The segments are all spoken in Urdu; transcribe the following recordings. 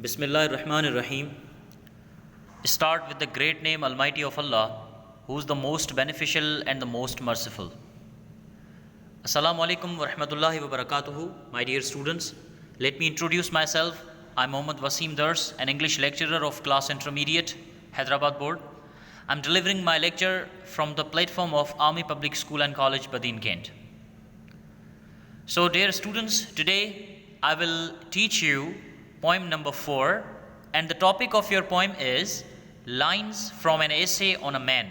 Bismillah ar-Rahman ar-Rahim. Start with the great name Almighty of Allah, who is the most beneficial and the most merciful. Assalamu alaikum wa rahmatullahi wa barakatuhu. My dear students, let me introduce myself. I'm Mohammad Wasim Dars, an English lecturer of class intermediate, Hyderabad board. I'm delivering my lecture from the platform of Army Public School and College, Badin, Kent. So dear students, today I will teach you poem number 4, and the topic of your poem is lines from an essay on a man,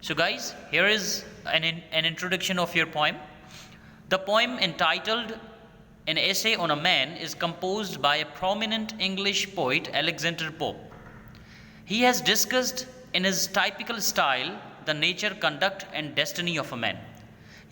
So guys, here is an introduction of your poem. The poem entitled An Essay on a Man is composed by a prominent English poet, Alexander Pope. He has discussed in his typical style the nature, conduct and destiny of a man.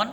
1.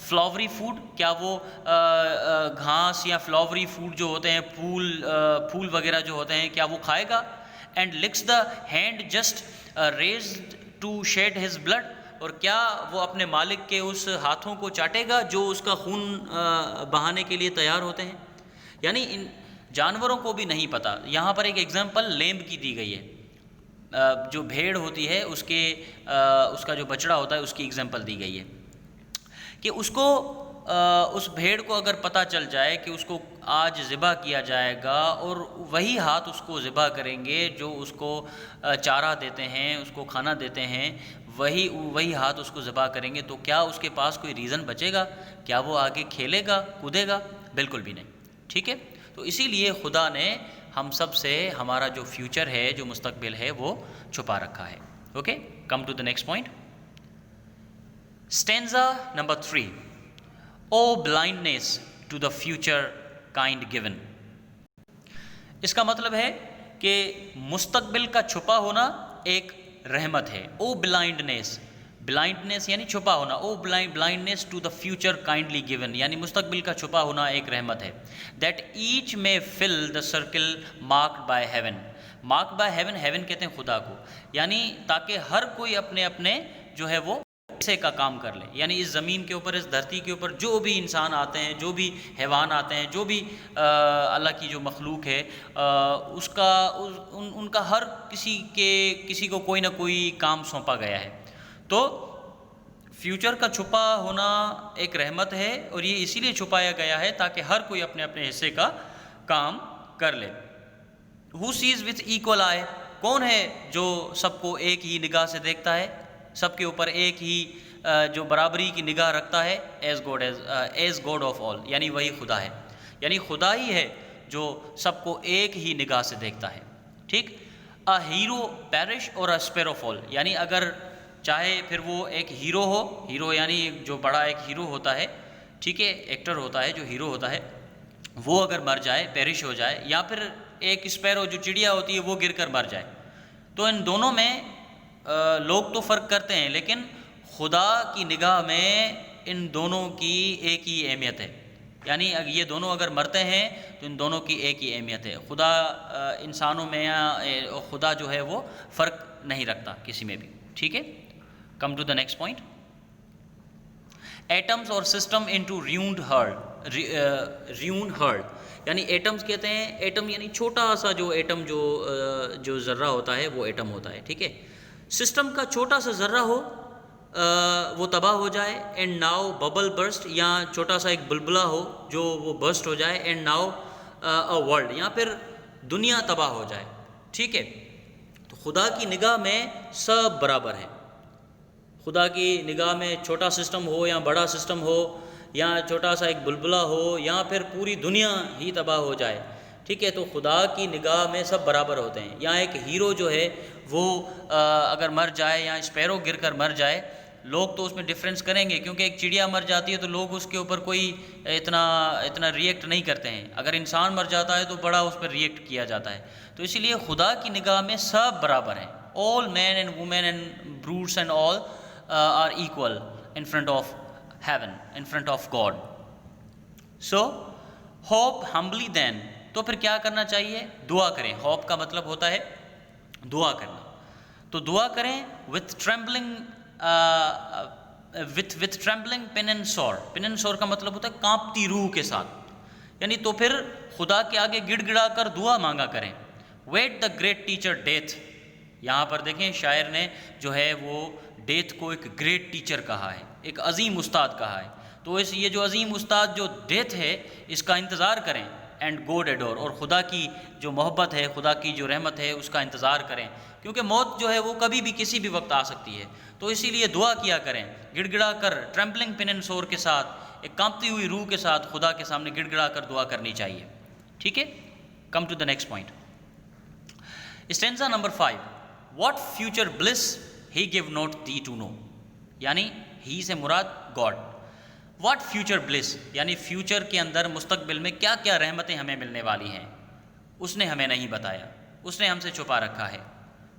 فلاوری food, کیا وہ گھاس یا فلاوری فوڈ جو ہوتے ہیں، پھول وغیرہ جو ہوتے ہیں، کیا وہ کھائے گا؟ And looks the hand just raised to shed his blood, اور کیا وہ اپنے مالک کے اس ہاتھوں کو چاٹے گا جو اس کا خون بہانے کے لیے تیار ہوتے ہیں؟ یعنی ان جانوروں کو بھی نہیں پتہ. یہاں پر ایک ایگزامپل لیمب کی دی گئی ہے، جو بھیڑ ہوتی ہے اس کا جو بچڑا ہوتا ہے اس کی ایگزامپل دی گئی ہے کہ اس کو اس بھیڑ کو اگر پتہ چل جائے کہ اس کو آج ذبح کیا جائے گا، اور وہی ہاتھ اس کو ذبح کریں گے جو اس کو چارہ دیتے ہیں، اس کو کھانا دیتے ہیں، وہی ہاتھ اس کو ذبح کریں گے، تو کیا اس کے پاس کوئی ریزن بچے گا؟ کیا وہ آگے کھیلے گا، کودے گا؟ بالکل بھی نہیں. ٹھیک ہے، تو اسی لیے خدا نے ہم سب سے ہمارا جو فیوچر ہے، جو مستقبل ہے، وہ چھپا رکھا ہے. Okay, come to the next point. Stanza number 3. O blindness to the future kind given. اس کا مطلب ہے کہ مستقبل کا چھپا ہونا ایک رحمت ہے. او بلائنڈنیس، بلائنڈنیس یعنی چھپا ہونا. O blindness to the future kindly given, یعنی مستقبل کا چھپا ہونا ایک رحمت ہے. That each may fill the circle marked by heaven. Marked by heaven, heaven کہتے ہیں خدا کو، یعنی تاکہ ہر کوئی اپنے اپنے جو ہے وہ حصے کا کام کر لے. یعنی اس زمین کے اوپر، اس دھرتی کے اوپر جو بھی انسان آتے ہیں، جو بھی حیوان آتے ہیں، جو بھی اللہ کی جو مخلوق ہے، ان کا ہر کسی کو کوئی نہ کوئی کام سونپا گیا ہے. تو فیوچر کا چھپا ہونا ایک رحمت ہے، اور یہ اسی لیے چھپایا گیا ہے تاکہ ہر کوئی اپنے اپنے حصے کا کام کر لے. Who sees with equal eye؟ کون ہے جو سب کو ایک ہی نگاہ سے دیکھتا ہے، سب کے اوپر ایک ہی جو برابری کی نگاہ رکھتا ہے؟ ایز گاڈ آف آل، یعنی وہی خدا ہے. یعنی خدا ہی ہے جو سب کو ایک ہی نگاہ سے دیکھتا ہے. ٹھیک. اے ہیرو پیرش اور اے اسپیرو فال، یعنی اگر چاہے پھر وہ ایک ہیرو ہو، ہیرو یعنی جو بڑا ایک ہیرو ہوتا ہے، ٹھیک ہے، ایکٹر ہوتا ہے جو ہیرو ہوتا ہے، وہ اگر مر جائے، پیرش ہو جائے، یا پھر ایک اسپیرو جو چڑیا ہوتی ہے وہ گر کر مر جائے، تو ان دونوں میں لوگ تو فرق کرتے ہیں، لیکن خدا کی نگاہ میں ان دونوں کی ایک ہی اہمیت ہے. یعنی یہ دونوں اگر مرتے ہیں تو ان دونوں کی ایک ہی اہمیت ہے. خدا انسانوں میں یا خدا جو ہے وہ فرق نہیں رکھتا کسی میں بھی. ٹھیک ہے. Come to the next point. Atoms اور سسٹم انٹو ریونڈ ہرڈ. یعنی ایٹمز کہتے ہیں، ایٹم یعنی چھوٹا سا جو ایٹم جو ذرہ ہوتا ہے وہ ایٹم ہوتا ہے. ٹھیک ہے. سسٹم کا چھوٹا سا ذرہ ہو وہ تباہ ہو جائے. اینڈ ناؤ ببل برسٹ، یا چھوٹا سا ایک بلبلا ہو جو وہ برسٹ ہو جائے. اینڈ ناؤ ورلڈ، یا پھر دنیا تباہ ہو جائے. ٹھیک ہے. تو خدا کی نگاہ میں سب برابر ہے. خدا کی نگاہ میں چھوٹا سسٹم ہو یا بڑا سسٹم ہو، یا چھوٹا سا ایک بلبلا ہو، یا پھر پوری دنیا ہی تباہ ہو جائے. ٹھیک ہے. تو خدا کی نگاہ میں سب برابر ہوتے ہیں. یا ایک ہیرو جو ہے وہ اگر مر جائے، یا اسپیرو گر کر مر جائے، لوگ تو اس میں ڈفرینس کریں گے، کیونکہ ایک چڑیا مر جاتی ہے تو لوگ اس کے اوپر کوئی اتنا ریئیکٹ نہیں کرتے ہیں. اگر انسان مر جاتا ہے تو بڑا اس پر ریئیکٹ کیا جاتا ہے. تو اسی لیے خدا کی نگاہ میں سب برابر ہیں. All men and women and birds and all are equal in front of heaven, in front of God. So hope humbly then. تو پھر کیا کرنا چاہیے؟ دعا کریں. ہوپ کا مطلب ہوتا ہے دعا کرنا. تو دعا کریں وتھ ٹریمبلنگ پن اینڈ سور. پن اینڈ سور کا مطلب ہوتا ہے کانپتی روح کے ساتھ. یعنی تو پھر خدا کے آگے گڑ گڑا کر دعا مانگا کریں. Wait the great teacher death. یہاں پر دیکھیں شاعر نے جو ہے وہ ڈیتھ کو ایک گریٹ ٹیچر کہا ہے، ایک عظیم استاد کہا ہے. تو یہ جو عظیم استاد جو ڈیتھ ہے اس کا انتظار کریں. اینڈ گوڈ ایڈور، اور خدا کی جو محبت ہے، خدا کی جو رحمت ہے اس کا انتظار کریں، کیونکہ موت جو ہے وہ کبھی بھی کسی بھی وقت آ سکتی ہے. تو اسی لیے دعا کیا کریں گڑ گڑا کر، ٹریمبلنگ پن اینڈ سور کے ساتھ، ایک کانپتی ہوئی روح کے ساتھ خدا کے سامنے گڑ گڑا کر دعا کرنی چاہیے. ٹھیک ہے. Come to the next point. Stanza number 5. What future bliss he give not thee to know. یعنی ہی سے مراد گاڈ. واٹ فیوچر بلس، یعنی فیوچر کے اندر مستقبل میں کیا کیا رحمتیں ہمیں ملنے والی ہیں اس نے ہمیں نہیں بتایا، اس نے ہم سے چھپا رکھا ہے.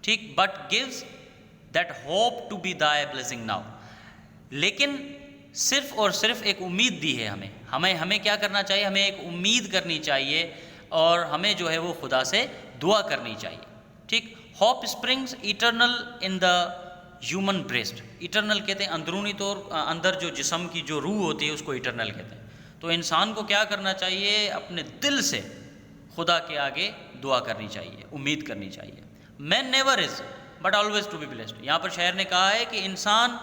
ٹھیک. But gives that hope to be thy blessing now. لیکن صرف اور صرف ایک امید دی ہے ہمیں کیا کرنا چاہیے؟ ہمیں ایک امید کرنی چاہیے اور ہمیں جو ہے وہ خدا سے دعا کرنی چاہیے. ٹھیک. Hope springs eternal in the human breast. Eternal کہتے ہیں اندرونی طور اندر جو جسم کی جو روح ہوتی ہے اس کو ایٹرنل کہتے ہیں. تو انسان کو کیا کرنا چاہیے؟ اپنے دل سے خدا کے آگے دعا کرنی چاہیے, امید کرنی چاہیے. Man never is but always to be blessed. یہاں پر شاعر نے کہا ہے کہ انسان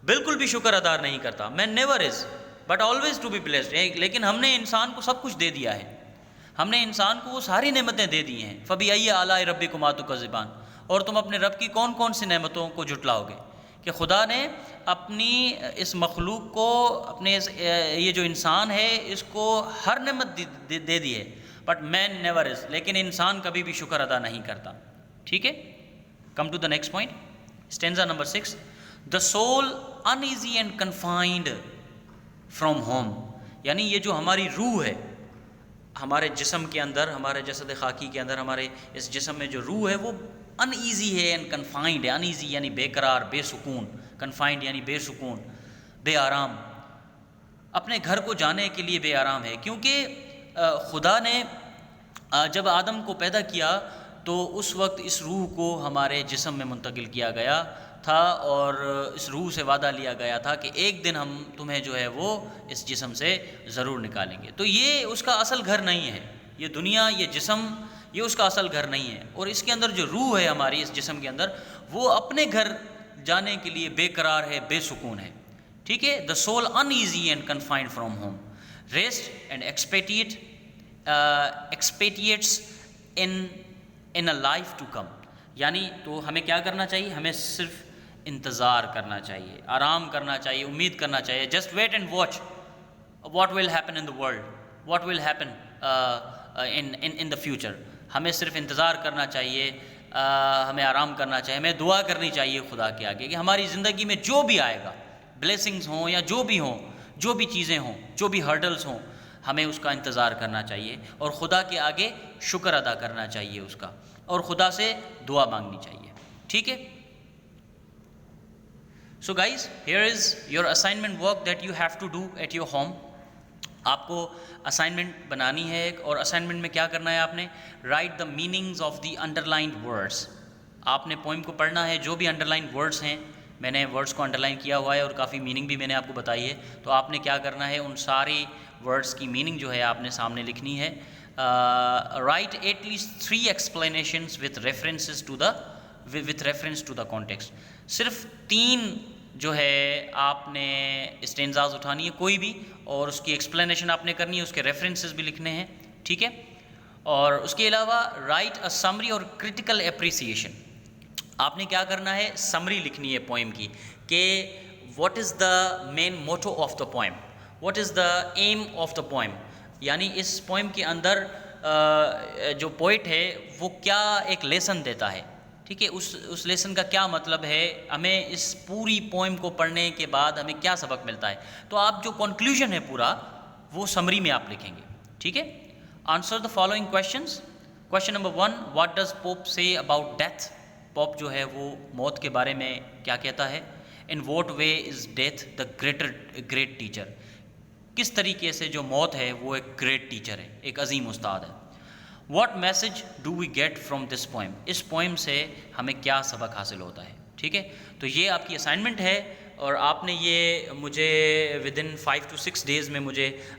بالکل بھی شکر ادا نہیں کرتا. Man never is but always to be blessed. لیکن ہم نے انسان کو سب کچھ دے دیا ہے, ہم نے انسان کو وہ ساری نعمتیں دے دی ہیں. فَبِأَيِّ آلَاءِ رَبِّكُمَا تُكَذِّبَانِ. اور تم اپنے رب کی کون کون سی نعمتوں کو جھٹلاؤ گے؟ کہ خدا نے اپنی اس مخلوق کو, اپنے یہ جو انسان ہے اس کو ہر نعمت دے دی ہے, بٹ مین نیور از. لیکن انسان کبھی بھی شکر ادا نہیں کرتا. ٹھیک ہے. Come to the next point, stanza number 6. The soul uneasy and confined from home. یعنی یہ جو ہماری روح ہے, ہمارے جسم کے اندر, ہمارے جسد خاکی کے اندر, ہمارے اس جسم میں جو روح ہے وہ ان ایزی ہے اینڈ کنفائنڈ ہے. ان ایزی یعنی بے قرار, بے سکون. کنفائنڈ یعنی بے سکون, بے آرام, اپنے گھر کو جانے کے لیے بے آرام ہے. کیونکہ خدا نے جب آدم کو پیدا کیا تو اس وقت اس روح کو ہمارے جسم میں منتقل کیا گیا تھا, اور اس روح سے وعدہ لیا گیا تھا کہ ایک دن ہم تمہیں جو ہے وہ اس جسم سے ضرور نکالیں گے. تو یہ اس کا اصل گھر نہیں ہے. یہ دنیا, یہ جسم, یہ اس کا اصل گھر نہیں ہے. اور اس کے اندر جو روح ہے ہماری اس جسم کے اندر, وہ اپنے گھر جانے کے لیے بے قرار ہے, بے سکون ہے. ٹھیک ہے. The soul uneasy and confined from home, rest and expatiates in a life to come. یعنی تو ہمیں کیا کرنا چاہیے؟ ہمیں صرف انتظار کرنا چاہیے, آرام کرنا چاہیے, امید کرنا چاہیے. Just wait and watch what will happen in the world, what will happen in the future. ہمیں صرف انتظار کرنا چاہیے, ہمیں آرام کرنا چاہیے, ہمیں دعا کرنی چاہیے خدا کے آگے کہ ہماری زندگی میں جو بھی آئے گا, بلیسنگز ہوں یا جو بھی ہوں, جو بھی چیزیں ہوں, جو بھی ہرڈلز ہوں, ہمیں اس کا انتظار کرنا چاہیے اور خدا کے آگے شکر ادا کرنا چاہیے اس کا, اور خدا سے دعا مانگنی چاہیے. ٹھیک ہے. So guys, here is your assignment work that you have to do at your home. آپ کو اسائنمنٹ بنانی ہے ایک, اور اسائنمنٹ میں کیا کرنا ہے؟ آپ نے write the meanings of the underlined words. آپ نے پوئم کو پڑھنا ہے, جو بھی انڈرلائنڈ ورڈس ہیں, میں نے ورڈس کو انڈرلائن کیا ہوا ہے اور کافی میننگ بھی میں نے آپ کو بتائی ہے. تو آپ نے کیا کرنا ہے؟ ان ساری ورڈس کی میننگ جو ہے آپ نے سامنے لکھنی ہے. Write at least 3 explanations with reference to the context. صرف 3 جو ہے آپ نے اسٹینزاز اٹھانی ہے کوئی بھی, اور اس کی ایکسپلینیشن آپ نے کرنی ہے, اس کے ریفرنسز بھی لکھنے ہیں. ٹھیک ہے. اور اس کے علاوہ رائٹ اے سمری اور کرٹیکل اپریسیشن. آپ نے کیا کرنا ہے؟ سمری لکھنی ہے پوئم کی کہ what is the main motto of the poem, what is the aim of the poem. یعنی اس پوئم کے اندر جو پوئٹ ہے وہ کیا ایک لیسن دیتا ہے. ٹھیک ہے. اس لیسن کا کیا مطلب ہے, ہمیں اس پوری پوئم کو پڑھنے کے بعد ہمیں کیا سبق ملتا ہے. تو آپ جو کنکلوژن ہے پورا وہ سمری میں آپ لکھیں گے. ٹھیک ہے. Answer the following questions. Question number 1, what does Pope say about death. Pope جو ہے وہ موت کے بارے میں کیا کہتا ہے. In what way is death the great teacher. کس طریقے سے جو موت ہے وہ ایک گریٹ ٹیچر ہے, ایک عظیم استاد ہے. What message do we get from this poem. اس پوئم سے ہمیں کیا سبق حاصل ہوتا ہے. ٹھیک ہے. تو یہ آپ کی اسائنمنٹ ہے, اور آپ نے یہ مجھے ودن 5 to 6 days میں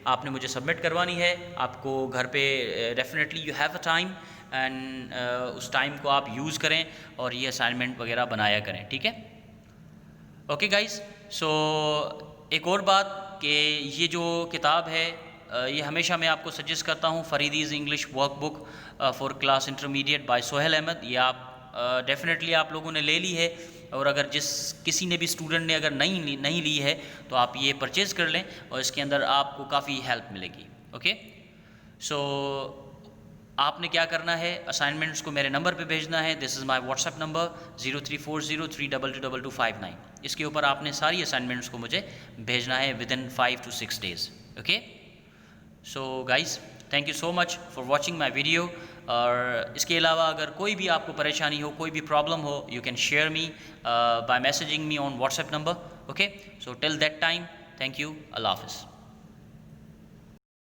آپ نے مجھے سبمٹ کروانی ہے. آپ کو گھر پہ definitely you have a time, and اس ٹائم کو آپ یوز کریں اور یہ اسائنمنٹ وغیرہ بنایا کریں. ٹھیک ہے. Okay guys. سو ایک اور بات کہ یہ جو کتاب ہے یہ ہمیشہ میں آپ کو سجیسٹ کرتا ہوں, Faridi's English workbook for class intermediate by Sohail Ahmed. یہ آپ ڈیفینیٹلی آپ لوگوں نے لے لی ہے, اور اگر کسی نے بھی اسٹوڈنٹ نے اگر نہیں لی ہے تو آپ یہ پرچیز کر لیں, اور اس کے اندر آپ کو کافی ہیلپ ملے گی. اوکے. سو آپ نے کیا کرنا ہے, اسائنمنٹس کو میرے نمبر پہ بھیجنا ہے. دس از مائی واٹس ایپ نمبر 0340322259. اس کے اوپر آپ نے ساری اسائنمنٹس کو مجھے بھیجنا ہے ودن 5 to 6 days. Okay. So guys, thank you so much for watching my video. اور اس کے علاوہ اگر کوئی بھی آپ کو پریشانی ہو, کوئی بھی پرابلم ہو, you can share me by messaging me on WhatsApp number. Okay. So till that time, thank you, اللہ حافظ.